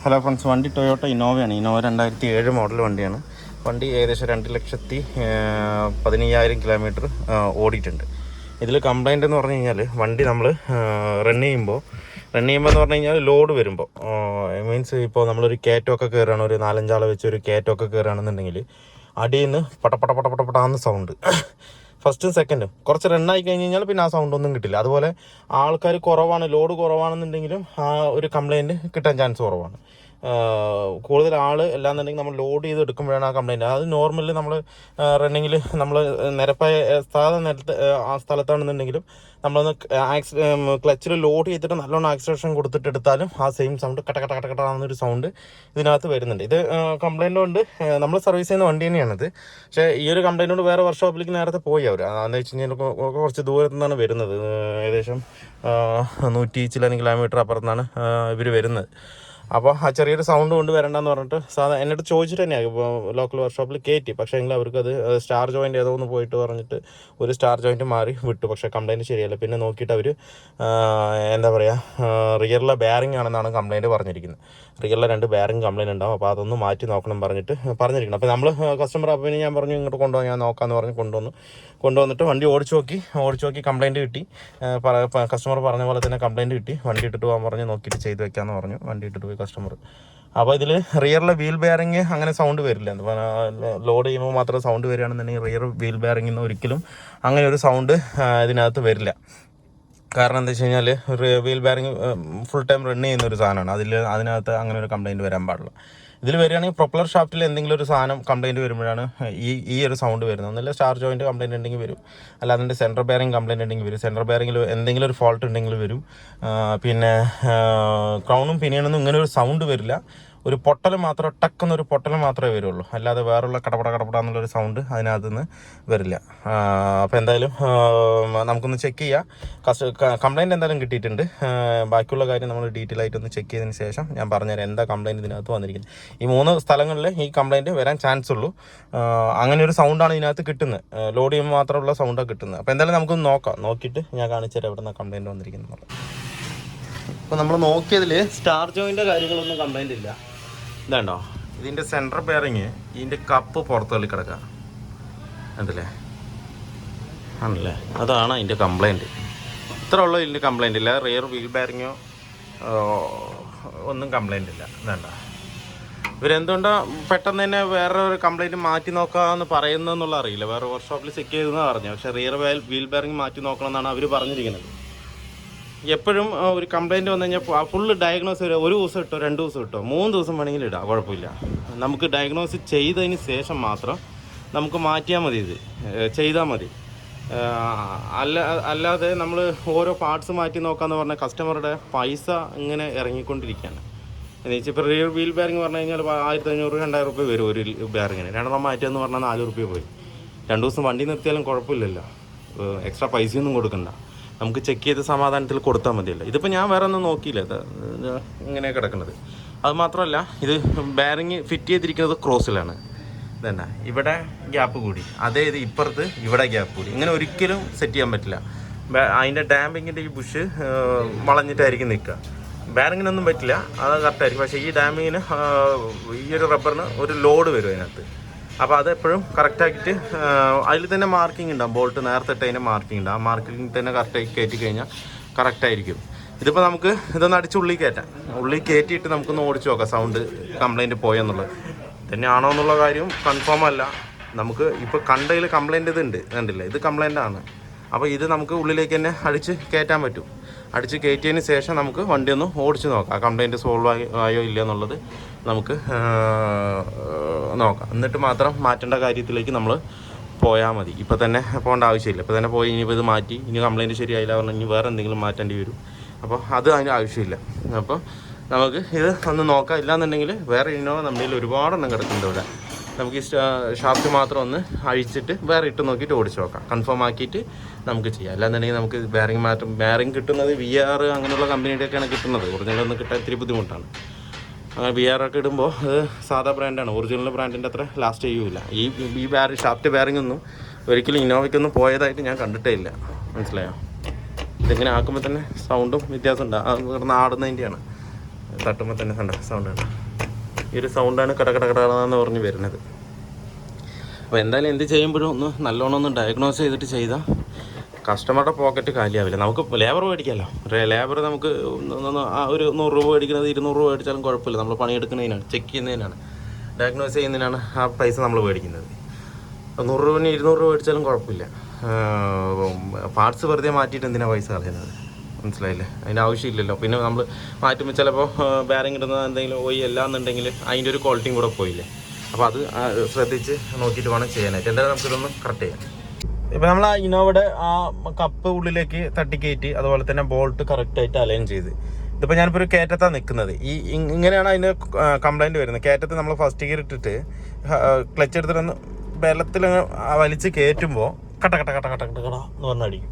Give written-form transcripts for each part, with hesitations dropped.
Hello friends, വണ്ടി Toyota ഇന്നോവയാണ്. Innova 2007 model വണ്ടിയാണ്. വണ്ടി ഏകദേശം 2,15,000 കിലോമീറ്റർ ഓടിയിട്ടുണ്ട്. ഇതിൽ കംപ്ലൈൻ്റ് എന്ന് പറഞ്ഞു കഴിഞ്ഞാൽ വണ്ടി നമ്മൾ റൺ ചെയ്യുമ്പോൾ എന്ന് പറഞ്ഞു കഴിഞ്ഞാൽ ലോഡ് വരുമ്പോൾ മീൻസ് ഇപ്പോൾ നമ്മളൊരു കയറ്റമൊക്കെ കയറുകയാണ്, ഒരു 4-5 ആളെ വെച്ച് ഒരു കയറ്റമൊക്കെ കയറുകയാണെന്നുണ്ടെങ്കിൽ അടിയിൽ നിന്ന് പടപടാന്ന് സൗണ്ട്. ഫസ്റ്റും സെക്കൻഡും കുറച്ച് റണ്ണായി കഴിഞ്ഞ് കഴിഞ്ഞാൽ പിന്നെ ആ സൗണ്ട് ഒന്നും കിട്ടില്ല. അതുപോലെ ആൾക്കാർ കുറവാണ്, ലോഡ് കുറവാണെന്നുണ്ടെങ്കിലും ആ ഒരു കംപ്ലൈൻറ്റ് കിട്ടാൻ ചാൻസ് കുറവാണ്. കൂടുതൽ ആൾ അല്ലാന്നുണ്ടെങ്കിൽ നമ്മൾ ലോഡ് ചെയ്ത് എടുക്കുമ്പോഴാണ് ആ കംപ്ലൈൻറ്റ്. അത് നോർമലി നമ്മൾ റണ്ണിങ്ങിൽ നമ്മൾ നിരപ്പായ നിരത്ത് ആ സ്ഥലത്താണെന്നുണ്ടെങ്കിലും നമ്മളൊന്ന് ക്ലച്ചിൽ ലോഡ് ചെയ്തിട്ട് നല്ലോണം ആക്സിലറേഷൻ കൊടുത്തിട്ട് എടുത്താലും ആ സെയിം സൗണ്ട് കട്ട എന്നൊരു സൗണ്ട് ഇതിനകത്ത് വരുന്നുണ്ട്. ഇത് കംപ്ലൈൻറ്റ് കൊണ്ട് നമ്മൾ സർവീസ് ചെയ്യുന്ന വണ്ടി തന്നെയാണിത്. പക്ഷേ ഈ ഒരു കംപ്ലൈൻറ്റ് കൊണ്ട് വേറെ വർക്ക്ഷോപ്പിലേക്ക് നേരത്തെ പോയി അവർ. അതെന്ന് വെച്ച് കഴിഞ്ഞാൽ കുറച്ച് ദൂരത്തു നിന്നാണ് വരുന്നത്. ഏകദേശം 100 ചില കിലോമീറ്റർ അപ്പുറത്താണ് ഇവർ വരുന്നത്. അപ്പോൾ ആ ചെറിയൊരു സൗണ്ട് കൊണ്ട് വരണ്ടെന്ന് പറഞ്ഞിട്ട് എന്നോട് ചോദിച്ചിട്ട് തന്നെയാണ് ഇപ്പോൾ ലോക്കൽ വർക്ക്ഷോപ്പിൽ കയറ്റി. പക്ഷേ എങ്കിൽ അവർക്കത് സ്റ്റാർ ജോയിൻ്റ് ഏതോ ഒന്ന് പോയിട്ട് പറഞ്ഞിട്ട് ഒരു സ്റ്റാർ ജോയിൻറ്റ് മാറി വിട്ടു. പക്ഷേ കംപ്ലൈൻറ്റ് ശരിയല്ല. പിന്നെ നോക്കിയിട്ട് അവർ എന്താ പറയുക, റിയറിലെ ബെയറിംഗ് ആണെന്നാണ് കംപ്ലൈൻറ്റ് പറഞ്ഞിരിക്കുന്നത്. റിയറിലെ 2 ബെയറിംഗ് കംപ്ലൈൻറ്റ് ഉണ്ടാവും. അപ്പോൾ അതൊന്ന് മാറ്റി നോക്കണം പറഞ്ഞിരിക്കണം. അപ്പോൾ നമ്മൾ കസ്റ്റമർ അപ്പോൾ പിന്നെ ഞാൻ പറഞ്ഞു ഇങ്ങോട്ട് കൊണ്ടുപോകാൻ, ഞാൻ നോക്കാമെന്ന് പറഞ്ഞ് കൊണ്ടുവന്നിട്ട് വണ്ടി ഓടിച്ചു നോക്കി കംപ്ലൈൻറ്റ് കിട്ടി. കസ്റ്റമർ പറഞ്ഞ പോലെ തന്നെ കംപ്ലൈൻറ്റ് കിട്ടി. വണ്ടി ഇട്ടിട്ട് പോകാൻ പറഞ്ഞ് നോക്കിയിട്ട് ചെയ്ത് വെക്കാമെന്ന് പറഞ്ഞു. വണ്ടി ഇട്ടിട്ട് പോയി കസ്റ്റമർ. അപ്പോൾ ഇതിൽ റിയറിലെ വീൽ ബെയറിങ് അങ്ങനെ സൗണ്ട് വരില്ല. ലോഡ് ചെയ്യുമ്പോൾ മാത്രം സൗണ്ട് വരികയാണെന്നുണ്ടെങ്കിൽ റിയർ വീൽ ബെയറിങ്ങിൽ നിന്ന് ഒരിക്കലും അങ്ങനെ ഒരു സൗണ്ട് ഇതിനകത്ത് വരില്ല. കാരണം എന്താ വെച്ച് കഴിഞ്ഞാൽ wheel bearing full time run ചെയ്യുന്ന ഒരു സാധനമാണ്. അതിനകത്ത് അങ്ങനെ ഒരു കംപ്ലൈൻറ്റ് വരാൻ പാടില്ല. ഇതിൽ വരികയാണെങ്കിൽ പ്രൊപ്പലർ ഷാഫ്റ്റിൽ എന്തെങ്കിലും ഒരു സാധനം കംപ്ലൈൻറ്റ് വരുമ്പോഴാണ് ഈ ഒരു സൗണ്ട് വരുന്നത്. ഒന്നല്ല സ്റ്റാർ ജോയിൻറ്റ് കംപ്ലൈൻറ്റ് ഉണ്ടെങ്കിൽ വരും, അല്ലാതെ സെൻട്രൽ ബെയറിംഗ് കംപ്ലൈൻറ്റ് ഉണ്ടെങ്കിൽ വരും. സെൻട്രൽ ബെയറിംഗിൽ എന്തെങ്കിലും ഒരു ഫോൾട്ട് ഉണ്ടെങ്കിൽ വരും. പിന്നെ ക്രൗണും പിനിയണൊന്നും ഇങ്ങനെ ഒരു സൗണ്ട് വരില്ല. ഒരു പൊട്ടൽ മാത്രം, ടക്കെന്നൊരു പൊട്ടൽ മാത്രമേ വരുള്ളൂ. അല്ലാതെ വേറുള്ള കടപട എന്നുള്ളൊരു സൗണ്ട് അതിനകത്ത് നിന്ന് വരില്ല. അപ്പോൾ എന്തായാലും നമുക്കൊന്ന് ചെക്ക് ചെയ്യാം. കംപ്ലൈൻറ്റ് എന്തായാലും കിട്ടിയിട്ടുണ്ട്. ബാക്കിയുള്ള കാര്യം നമ്മൾ ഡീറ്റെയിൽ ആയിട്ടൊന്ന് ചെക്ക് ചെയ്തതിന് ശേഷം ഞാൻ പറഞ്ഞുതരാം എന്താ കംപ്ലൈൻറ്റ് ഇതിനകത്ത് വന്നിരിക്കുന്നത്. ഈ 3 സ്ഥലങ്ങളിൽ ഈ കംപ്ലൈൻറ്റ് വരാൻ ചാൻസ് ഉള്ളൂ. അങ്ങനെ ഒരു സൗണ്ടാണ് ഇതിനകത്ത് കിട്ടുന്നത്. ലോഡ് ചെയ്യുമ്പോൾ മാത്രമുള്ള സൗണ്ടാണ് കിട്ടുന്നത്. അപ്പോൾ എന്തായാലും നമുക്കൊന്ന് നോക്കിയിട്ട് ഞാൻ കാണിച്ചു തരാം എവിടെ നിന്നാണ് കംപ്ലൈൻറ്റ് വന്നിരിക്കുന്നത്. അപ്പോൾ നമ്മൾ നോക്കിയതിൽ സ്റ്റാർ ജോയിൻ്റെ കാര്യങ്ങളൊന്നും കംപ്ലൈൻറ്റ് ഇല്ല. ഇതാണ്ടോ, ഇതിൻ്റെ സെൻട്രൽ ബെയറിങ് ഇതിൻ്റെ കപ്പ് പുറത്ത് തള്ളി കിടക്കുക ഉണ്ടല്ലേ, ആണല്ലേ, അതാണ് അതിൻ്റെ കംപ്ലൈൻറ്റ്. ഇത്ര ഉള്ളൂ ഇതിൻ്റെ കംപ്ലൈൻറ്റ് ഇല്ല. റിയർ വീൽ ബെയറിങ്ങോ ഒന്നും കംപ്ലൈൻറ്റ് ഇല്ല. ഇതാണ്ട, ഇവരെന്തുകൊണ്ടാണ് പെട്ടെന്ന് തന്നെ വേറെ ഒരു കംപ്ലൈൻറ്റ് മാറ്റി നോക്കാമെന്ന് പറയുന്നതെന്നുള്ള അറിയില്ല. വേറെ വർക്ക്ഷോപ്പിൽ ചെക്ക് ചെയ്തെന്ന് പറഞ്ഞു. പക്ഷേ റിയർ വീൽ ബെയറിങ് മാറ്റി നോക്കണം എന്നാണ് അവർ പറഞ്ഞിരിക്കുന്നത്. എപ്പോഴും ഒരു കംപ്ലൈൻറ്റ് വന്നു കഴിഞ്ഞാൽ ഫുള്ള് ഡയഗ്നോസ് ഒരു ദിവസം ഇട്ടോ 2 ദിവസം ഇട്ടോ 3 ദിവസം വേണമെങ്കിലും ഇടാം, കുഴപ്പമില്ല. നമുക്ക് ഡയഗ്നോസ് ചെയ്തതിന് ശേഷം മാത്രം നമുക്ക് മാറ്റിയാൽ മതി, ഇത് ചെയ്താൽ മതി. അല്ലാതെ നമ്മൾ ഓരോ പാർട്സ് മാറ്റി നോക്കാമെന്ന് പറഞ്ഞാൽ കസ്റ്റമറുടെ പൈസ ഇങ്ങനെ ഇറങ്ങിക്കൊണ്ടിരിക്കുകയാണ്. എന്ന് വെച്ചാൽ ഇപ്പോൾ റിയർ വീൽ ബെയറിങ് പറഞ്ഞു കഴിഞ്ഞാൽ 1,500-2,000 രൂപ വരും ഒരു ബെയറിങ്ങിന്. 2 മാറ്റിയെന്ന് പറഞ്ഞാൽ 4 രൂപ പോയി. 2 ദിവസം വണ്ടി നിർത്തിയാലും കുഴപ്പമില്ലല്ലോ, എക്സ്ട്രാ പൈസയൊന്നും കൊടുക്കണ്ട. നമുക്ക് ചെക്ക് ചെയ്ത് സമാധാനത്തിൽ കൊടുത്താൽ മതിയല്ലോ. ഇതിപ്പോൾ ഞാൻ വേറെ ഒന്നും നോക്കിയില്ല, ഇങ്ങനെ കിടക്കുന്നത്. അത് മാത്രമല്ല, ഇത് ബെയറിങ് ഫിറ്റ് ചെയ്തിരിക്കുന്നത് ക്രോസിലാണ്. ഇതന്നെ ഇവിടെ ഗ്യാപ്പ് കൂടി, അതേ ഇത് ഇപ്പുറത്ത് ഇവിടെ ഗ്യാപ്പ് കൂടി. ഇങ്ങനെ ഒരിക്കലും സെറ്റ് ചെയ്യാൻ പറ്റില്ല. അതിൻ്റെ ഡാമ്പിങ്ങിൻ്റെ ഈ ബുഷ് വളഞ്ഞിട്ടായിരിക്കും നിൽക്കുക. ബെയറിങ്ങിനൊന്നും പറ്റില്ല, അത് കറക്റ്റായിരിക്കും. പക്ഷേ ഈ ഡാമ്പിങ്ങിന് ഈ ഒരു റബ്ബറിന് ഒരു ലോഡ് വരും അതിനകത്ത്. അപ്പോൾ അതെപ്പോഴും കറക്റ്റാക്കിയിട്ട് അതിൽ തന്നെ മാർക്കിംഗ് ഉണ്ടാകും. ബോൾട്ട് നേരത്തെ ഇട്ടതിൻ്റെ മാർക്കിംഗ് ഉണ്ട്. ആ മാർക്കിംഗ് തന്നെ കറക്റ്റായി കയറ്റി കഴിഞ്ഞാൽ കറക്റ്റായിരിക്കും. ഇതിപ്പോൾ നമുക്ക് ഇതൊന്ന് അടിച്ച് ഉള്ളിൽ കയറ്റിയിട്ട് നമുക്കൊന്ന് ഓടിച്ച് നോക്കാം സൗണ്ട് കംപ്ലൈൻറ്റ് പോയെന്നുള്ളത്. തന്നെയാണോ എന്നുള്ള കാര്യം കൺഫേം അല്ല. നമുക്ക് ഇപ്പോൾ കണ്ടതിൽ കംപ്ലൈൻറ്റ് ഇതുണ്ട്, കണ്ടില്ല, ഇത് കംപ്ലൈൻ്റ് ആണ്. അപ്പോൾ ഇത് നമുക്ക് ഉള്ളിലേക്ക് തന്നെ അടിച്ച് കയറ്റാൻ പറ്റും. അടിച്ച് കയറ്റിയതിന് ശേഷം നമുക്ക് വണ്ടി ഒന്ന് ഓടിച്ച് നോക്കാം, കംപ്ലൈൻറ്റ് സോൾവ് ആയോ ഇല്ല എന്നുള്ളത് നമുക്ക് നോക്കാം. എന്നിട്ട് മാത്രം മാറ്റേണ്ട കാര്യത്തിലേക്ക് നമ്മൾ പോയാൽ മതി. ഇപ്പോൾ തന്നെ പോകേണ്ട ആവശ്യമില്ല. ഇപ്പോൾ തന്നെ പോയി ഇനിയിപ്പോൾ ഇത് മാറ്റി ഇനി കംപ്ലൈൻറ്റ് ശരിയായില്ല പറഞ്ഞാൽ ഇനി വേറെ എന്തെങ്കിലും മാറ്റേണ്ടി വരും. അപ്പോൾ അതിൻ്റെ ആവശ്യമില്ല. അപ്പോൾ നമുക്ക് ഇത് ഒന്ന് നോക്കാം. ഇല്ലയെന്നുണ്ടെങ്കിൽ വേറെ ഇന്നോവ നമ്മുടെ ഒരുപാടെണ്ണം കിടക്കുന്നുണ്ട് ഇവിടെ. നമുക്ക് ഈ ഷാഫ്റ്റ് മാത്രം ഒന്ന് അഴിച്ചിട്ട് വേറെ ഇട്ട് നോക്കിയിട്ട് ഓടിച്ച് നോക്കാം, കൺഫേം ആക്കിയിട്ട് നമുക്ക് ചെയ്യാം. അല്ലാന്നുണ്ടെങ്കിൽ നമുക്ക് ബെയറിംഗ് കിട്ടുന്നത് VR അങ്ങനെയുള്ള കമ്പനിയുടെയൊക്കെയാണ് കിട്ടുന്നത്. ഒറിജിനലൊന്നും കിട്ടാൻ ഇത്തിരി ബുദ്ധിമുട്ടാണ്. അങ്ങനെ VR ഒക്കെ ഇടുമ്പോൾ അത് സാധാ ബ്രാൻഡാണ്, ഒറിജിനൽ ബ്രാൻഡിൻ്റെ അത്ര ലാസ്റ്റ് ചെയ്യൂല. ഈ ഷാഫ്റ്റ് ബെയറിംഗ് ഒന്നും ഒരിക്കലും ഇന്നോവയ്ക്കൊന്നും പോയതായിട്ട് ഞാൻ കണ്ടിട്ടേ ഇല്ല, മനസ്സിലായോ? ഇതിങ്ങനെ ആക്കുമ്പോൾ തന്നെ സൗണ്ടും വ്യത്യാസം ഉണ്ട്, അത് കിടന്ന് ആടുന്നതിൻ്റെയാണ്. തട്ടുമ്പോൾ തന്നെ കണ്ട സൗണ്ടാണ്. ഈ ഒരു സൗണ്ടാണ് കടകടകടന്ന് പറഞ്ഞ് വരുന്നത്. അപ്പോൾ എന്തായാലും എന്ത് ചെയ്യുമ്പോഴും ഒന്ന് നല്ലോണം ഒന്ന് ഡയഗ്നോസ് ചെയ്തിട്ട് ചെയ്താൽ കസ്റ്റമറുടെ പോക്കറ്റ് കാലിയാവില്ല. നമുക്ക് ലേബർ മേടിക്കാമല്ലോ. ലേബർ നമുക്ക് ഒരു 100 രൂപ മേടിക്കുന്നത് 200 രൂപ മേടിച്ചാലും കുഴപ്പമില്ല. നമ്മൾ പണിയെടുക്കുന്നതിനാണ്, ചെക്ക് ചെയ്യുന്നതിനാണ്, ഡയഗ്നോസ് ചെയ്യുന്നതിനാണ് ആ പൈസ നമ്മൾ മേടിക്കുന്നത്. 100 രൂപ 200 രൂപ മേടിച്ചാലും കുഴപ്പമില്ല. പാർട്സ് വെറുതെ മാറ്റിയിട്ട് എന്തിനാണ് പൈസ കളയുന്നത്? മനസ്സിലായില്ലേ? അതിൻ്റെ ആവശ്യമില്ലല്ലോ. പിന്നെ നമ്മൾ മാറ്റുമ്പോൾ ചിലപ്പോൾ ബെയറിംഗ് ഇടുന്ന എന്തെങ്കിലും ഓയിൽ അല്ല എന്നുണ്ടെങ്കിൽ അതിൻ്റെ ഒരു ക്വാളിറ്റിയും കൂടെ പോയില്ലേ. അപ്പോൾ അത് ശ്രദ്ധിച്ച് നോക്കിയിട്ട് വേണം ചെയ്യാനായിട്ട്. എന്തായാലും നമുക്കിതൊന്ന് കറക്റ്റ് ചെയ്യാം. ഇപ്പം നമ്മൾ ആ ഇന്നോവയുടെ ആ കപ്പ് ഉള്ളിലേക്ക് തട്ടിക്കയറ്റി അതുപോലെ തന്നെ ബോൾട്ട് കറക്റ്റായിട്ട് അലൈൻ ചെയ്ത്. ഇതിപ്പോൾ ഞാനിപ്പോൾ ഒരു കയറ്റത്താണ് നിൽക്കുന്നത്. ഇങ്ങനെയാണ് അതിൻ്റെ കംപ്ലൈൻറ്റ് വരുന്നത്. കയറ്റത്ത് നമ്മൾ ഫസ്റ്റ് ഗിയർ ഇട്ടിട്ട് ക്ലച്ച് എടുത്തിട്ടൊന്ന് വെള്ളത്തിൽ വലിച്ച് കയറ്റുമ്പോൾ കട്ട കട്ട കട്ട കട്ട കട്ട കട എന്ന് പറഞ്ഞടിക്കും.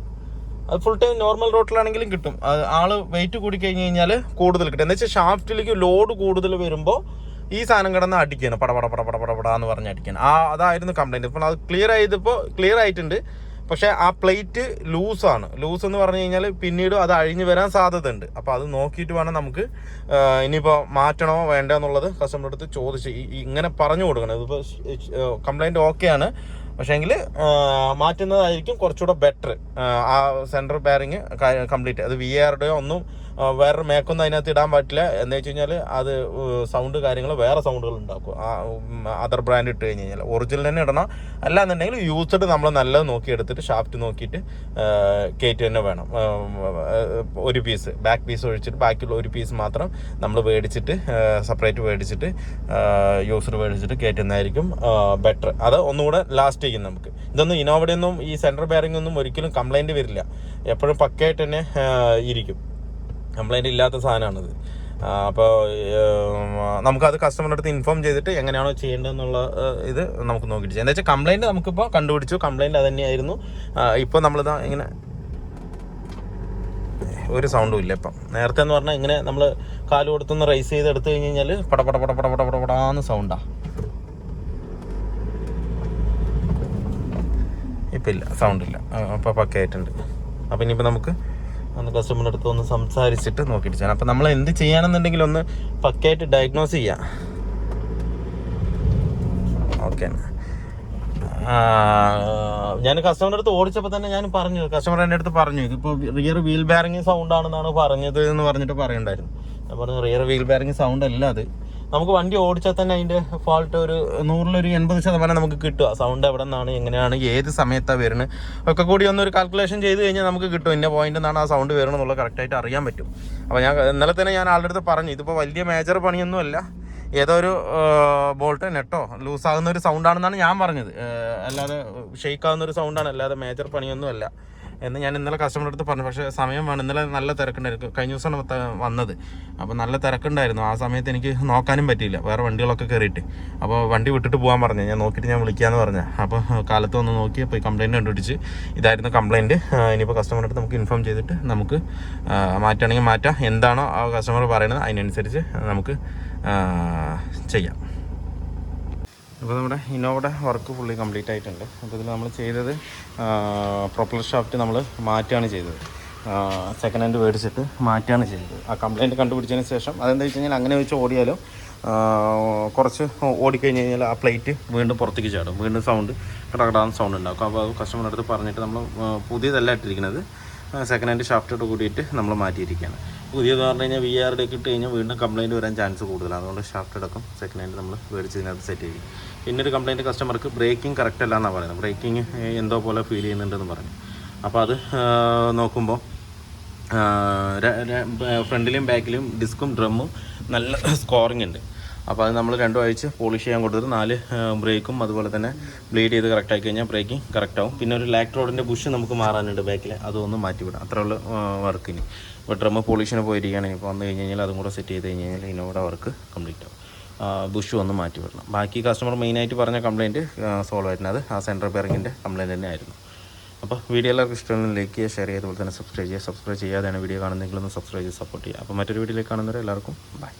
അത് ഫുൾ ടൈം നോർമൽ റോട്ടിലാണെങ്കിലും കിട്ടും. ആൾ വെയിറ്റ് കൂടി കഴിഞ്ഞ് കഴിഞ്ഞാൽ കൂടുതൽ കിട്ടും. എന്ന് വെച്ചാൽ ഷാഫ്റ്റിലേക്ക് ലോഡ് കൂടുതൽ വരുമ്പോൾ ഈ സാധനം കിടന്ന് അടിക്കുകയാണ്, പടപടാന്ന് പറഞ്ഞ് അടിക്കുകയാണ്. അതായിരുന്നു കംപ്ലൈൻറ്റ്. ഇപ്പോൾ അത് ക്ലിയർ ആയിട്ടുണ്ട്. പക്ഷേ ആ പ്ലേറ്റ് ലൂസാണ്. ലൂസ് എന്ന് പറഞ്ഞു കഴിഞ്ഞാൽ പിന്നീട് അത് അഴിഞ്ഞ് വരാൻ സാധ്യത ഉണ്ട്. അപ്പോൾ അത് നോക്കിയിട്ട് വേണം നമുക്ക് ഇനിയിപ്പോൾ മാറ്റണോ വേണ്ടോ എന്നുള്ളത് കസ്റ്റമറുടെ അടുത്ത് ചോദിച്ച് ഇങ്ങനെ പറഞ്ഞു കൊടുക്കണം. ഇതിപ്പോൾ കംപ്ലൈൻറ്റ് ഓക്കെയാണ്, പക്ഷേങ്കിൽ മാറ്റുന്നതായിരിക്കും കുറച്ചുകൂടെ ബെറ്റർ. ആ സെൻട്രൽ ബെയറിങ് കംപ്ലീറ്റ് അത് VARയുടെയോ ഒന്നും വേറൊരു മേക്കൊന്നും അതിനകത്ത് ഇടാൻ പറ്റില്ല. എന്ന് വെച്ച് കഴിഞ്ഞാൽ അത് സൗണ്ട് കാര്യങ്ങൾ വേറെ സൗണ്ടുകൾ ഉണ്ടാക്കും. അതർ ബ്രാൻഡ് ഇട്ട് കഴിഞ്ഞ് കഴിഞ്ഞാൽ ഒറിജിനൽ തന്നെ ഇടണം. അല്ലാന്നുണ്ടെങ്കിൽ യൂസ്ഡ് നമ്മൾ നല്ലത് നോക്കിയെടുത്തിട്ട് ഷാഫ്റ്റ് നോക്കിയിട്ട് കയറ്റി തന്നെ വേണം. ഒരു പീസ് ബാക്ക് പീസ് ഒഴിച്ചിട്ട് ബാക്കിയുള്ള ഒരു പീസ് മാത്രം നമ്മൾ മേടിച്ചിട്ട് സെപ്പറേറ്റ് മേടിച്ചിട്ട് യൂസ്ഡ് മേടിച്ചിട്ട് കയറ്റുന്നതായിരിക്കും ബെറ്റർ. അത് ഒന്നുകൂടെ ലാസ്റ്റ് ചെയ്യും നമുക്ക്. ഇതൊന്നും ഇന്നോവയുടെ ഒന്നും ഈ സെൻട്രൽ ബെയറിംഗ് ഒന്നും ഒരിക്കലും കംപ്ലൈൻറ്റ് വരില്ല. എപ്പോഴും പക്കയായിട്ട് തന്നെ ഇരിക്കും. കംപ്ലൈൻറ്റ് ഇല്ലാത്ത സാധനമാണിത്. അപ്പോൾ നമുക്കത് കസ്റ്റമറുടെ അടുത്ത് ഇൻഫോം ചെയ്തിട്ട് എങ്ങനെയാണോ ചെയ്യേണ്ടതെന്നുള്ള ഇത് നമുക്ക് നോക്കിയിട്ട് ചെയ്യാം. എന്താ വെച്ചാൽ കംപ്ലൈൻറ്റ് നമുക്കിപ്പോൾ കണ്ടുപിടിച്ചു. കംപ്ലൈൻറ്റ് അത് തന്നെയായിരുന്നു. ഇപ്പോൾ നമ്മളിതാ ഇങ്ങനെ ഒരു സൗണ്ടും ഇല്ല. ഇപ്പം നേരത്തെ എന്ന് പറഞ്ഞാൽ ഇങ്ങനെ നമ്മൾ കാല് കൊടുത്തൊന്ന് റൈസ് ചെയ്ത് എടുത്തു കഴിഞ്ഞ് കഴിഞ്ഞാൽ പടപടാന്ന് സൗണ്ടാണ്. ഇപ്പം ഇല്ല, സൗണ്ടില്ല. അപ്പോൾ പക്കയായിട്ടുണ്ട്. അപ്പം ഇനിയിപ്പോൾ നമുക്ക് ഒന്ന് കസ്റ്റമറിൻ്റെ അടുത്ത് ഒന്ന് സംസാരിച്ചിട്ട് നോക്കിയിട്ട് ചെയ്യാം. അപ്പം നമ്മൾ എന്ത് ചെയ്യാണെന്നുണ്ടെങ്കിൽ ഒന്ന് പക്കയായിട്ട് ഡയഗ്നോസ് ചെയ്യാം. ഓക്കെ. ഞാൻ കസ്റ്റമറുടെ അടുത്ത് ഓടിച്ചപ്പോൾ തന്നെ ഞാൻ പറഞ്ഞു, കസ്റ്റമർ എൻ്റെ അടുത്ത് പറഞ്ഞു ഇതിപ്പോൾ റിയർ വീൽ ബെയറിംഗ് സൗണ്ടാണെന്നാണ് പറഞ്ഞത് എന്ന് പറഞ്ഞിട്ട് പറയണ്ടായിരുന്നു. ഞാൻ പറഞ്ഞു റിയർ വീൽ ബെയറിംഗ് സൗണ്ട് അല്ല അത്. നമുക്ക് വണ്ടി ഓടിച്ചാൽ തന്നെ അതിൻ്റെ ഫാൾട്ട് ഒരു 100-ൽ 80% നമുക്ക് കിട്ടുക. സൗണ്ട് എവിടെ നിന്നാണ്, എങ്ങനെയാണ്, ഏത് സമയത്താണ് വരുന്നത് ഒക്കെ കൂടി ഒന്നൊരു കാൽക്കുലേഷൻ ചെയ്ത് കഴിഞ്ഞാൽ നമുക്ക് കിട്ടും. ഇന്ന പോയിന്റ് നിന്നാണ് ആ സൗണ്ട് വരുന്നത് എന്നുള്ളത് കറക്റ്റായിട്ട് അറിയാൻ പറ്റും. അപ്പോൾ ഇന്നലെ തന്നെ ഞാൻ ആളുടെ അടുത്ത് പറഞ്ഞു ഇതിപ്പോൾ വലിയ മേജർ പണിയൊന്നും അല്ല, ഏതോ ഒരു ബോൾട്ട് നെട്ടോ ലൂസാകുന്ന ഒരു സൗണ്ടാണെന്നാണ് ഞാൻ പറഞ്ഞത്. അല്ലാതെ ഷെയ്ക്കാവുന്ന ഒരു സൗണ്ടാണ്, അല്ലാതെ മേജർ പണിയൊന്നും അല്ല എന്ന് ഞാൻ ഇന്നലെ കസ്റ്റമറുടെ അടുത്ത് പറഞ്ഞു. പക്ഷേ സമയം വേണം. ഇന്നലെ നല്ല തിരക്കുണ്ടായിരുന്നു. കഴിഞ്ഞ ദിവസമാണ് വന്നത്. അപ്പോൾ നല്ല തിരക്കുണ്ടായിരുന്നു. ആ സമയത്ത് എനിക്ക് നോക്കാനും പറ്റിയില്ല, വേറെ വണ്ടികളൊക്കെ കയറിയിട്ട്. അപ്പോൾ വണ്ടി വിട്ടിട്ട് പോകാൻ പറഞ്ഞു. ഞാൻ നോക്കിയിട്ട് ഞാൻ വിളിക്കാമെന്ന് പറഞ്ഞു. അപ്പോൾ കാലത്ത് വന്ന് നോക്കി അപ്പോൾ ഈ കംപ്ലയിൻറ്റ് കണ്ടുപിടിച്ച് ഇതായിരുന്നു കംപ്ലയിൻറ്റ്. ഇനിയിപ്പോൾ കസ്റ്റമറുടെ അടുത്ത് നമുക്ക് ഇൻഫോം ചെയ്തിട്ട് നമുക്ക് മാറ്റുകയാണെങ്കിൽ മാറ്റാം. എന്താണോ ആ കസ്റ്റമർ പറയുന്നത് അതിനനുസരിച്ച് നമുക്ക് ചെയ്യാം. അപ്പോൾ നമ്മുടെ ഇന്നോവയുടെ വർക്ക് ഫുള്ളി കംപ്ലീറ്റ് ആയിട്ടുണ്ട്. അപ്പോൾ ഇതിൽ നമ്മൾ ചെയ്തത് പ്രൊപ്പല്ലർ ഷാഫ്റ്റ് നമ്മൾ മാറ്റുകയാണ് ചെയ്തത്. സെക്കൻഡ് ഹാൻഡ് മേടിച്ചിട്ട് മാറ്റുകയാണ് ചെയ്തത്. ആ കംപ്ലയിൻറ്റ് കണ്ടുപിടിച്ചതിന് ശേഷം അതെന്താ വെച്ച് കഴിഞ്ഞാൽ അങ്ങനെ വെച്ച് ഓടിയാലും കുറച്ച് ഓടിക്കഴിഞ്ഞ് കഴിഞ്ഞാൽ ആ പ്ലേറ്റ് വീണ്ടും പുറത്തേക്ക് ചാടും, വീണ്ടും സൗണ്ട് കടകടാന്ന് സൗണ്ട് ഉണ്ടാക്കും. അപ്പോൾ അത് കസ്റ്റമറുടെ അടുത്ത് പറഞ്ഞിട്ട് നമ്മൾ പുതിയതല്ല ഇട്ടിരിക്കുന്നത്, സെക്കൻഡ് ഹാൻഡ് ഷാഫ്റ്റോട് കൂടിയിട്ട് നമ്മൾ മാറ്റിയിരിക്കുകയാണ്. പുതിയതെന്ന് പറഞ്ഞു കഴിഞ്ഞാൽ VARയുടെയൊക്കെ ഇട്ട് കഴിഞ്ഞാൽ വീണ്ടും കംപ്ലയിൻറ്റ് വരാൻ ചാൻസ് കൂടുതലാണ്. അതുകൊണ്ട് ഷാഫ്റ്റ് അടക്കം സെക്കൻഡ് ഹാൻഡ് നമ്മൾ മേടിച്ചതിനകത്ത് സെറ്റ് ചെയ്യും. പിന്നെ ഒരു കംപ്ലയിൻറ്റ് കസ്റ്റമർക്ക് ബ്രേക്കിംഗ് കറക്റ്റ് അല്ല എന്നാണ് പറയുന്നത്. ബ്രേക്കിംഗ് എന്തോ പോലെ ഫീൽ ചെയ്യുന്നുണ്ടെന്ന് പറഞ്ഞു. അപ്പോൾ അത് നോക്കുമ്പോൾ ഫ്രണ്ടിലും ബാക്കിലും ഡിസ്കും ഡ്രമ്മും നല്ല സ്കോറിങ് ഉണ്ട്. അപ്പോൾ അത് നമ്മൾ 2 ആഴ്ച പോളിഷ് ചെയ്യാൻ കൊടുത്തിട്ട് 4 ബ്രേക്കും അതുപോലെ തന്നെ ബ്ലീഡ് ചെയ്ത് കറക്റ്റാക്കി കഴിഞ്ഞാൽ ബ്രേക്കിംഗ് കറക്റ്റാവും. പിന്നെ ഒരു ലാക്ട്രോഡിൻ്റെ ബുഷ് നമുക്ക് മാറാനുണ്ട് ബാക്കിൽ, അതൊന്ന് മാറ്റിവിടാം. അത്രയുള്ള വർക്കിന്. ഇപ്പോൾ ഡ്രമ്മ് പോളിഷിന് പോയിരിക്കുകയാണെങ്കിൽ ഇപ്പോൾ വന്നു കഴിഞ്ഞ് കഴിഞ്ഞാൽ അതും കൂടെ സെറ്റ് ചെയ്ത് കഴിഞ്ഞ് കഴിഞ്ഞാൽ ഇന്നോവയുടെ വർക്ക് കംപ്ലീറ്റ് ആവും. ബുഷ് ഒന്ന് മാറ്റി വിടണം. ബാക്കി കസ്റ്റമർ മെയിനായിട്ട് പറഞ്ഞ കംപ്ലയിൻറ്റ് സോൾവ് ആയിരുന്നത് ആ സെൻട്രൽ ബെയറിങ്ങിൻ്റെ കംപ്ലയിൻറ്റ് തന്നെ ആയിരുന്നു. അപ്പോൾ വീഡിയോ എല്ലാവർക്കും ഇഷ്ടമുള്ള ലൈക്ക് ചെയ്യുക, ഷെയർ ചെയ്യുക, അതുപോലെ തന്നെ സബ്സ്ക്രൈബ് ചെയ്യാതെയാണ് വീഡിയോ കാണുന്നതെങ്കിൽ ഒന്ന് സബ്സ്ക്രൈബ് ചെയ്ത് സപ്പോർട്ട് ചെയ്യുക. അപ്പോൾ മറ്റൊരു വീഡിയോയിലേക്ക് കാണുന്നവരെ എല്ലാവർക്കും ബൈ.